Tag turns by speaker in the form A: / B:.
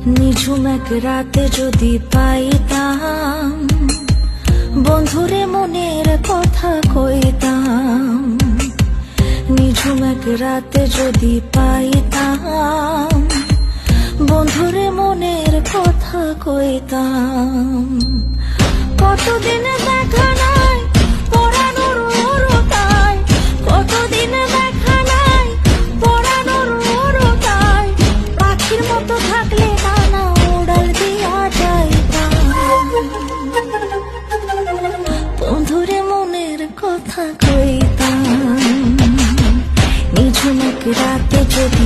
A: নিঝুম এক রাতে যদি পাইতাম বন্ধুরে মনের কথা কইতাম। নিঝুম এক রাতে যদি পাইতাম বন্ধুরে মনের কথা কইতাম। কতদিন দেখা নাই পরানোর ওরতায়, কতদিন দেখা নাই পরানোর ওরতায়, পাখির মতো থাকলে নানা উড়াল দিয়া যাইতাম। বন্ধুরে মনের কথা কইতাম। নিঝুম এক রাতে যদি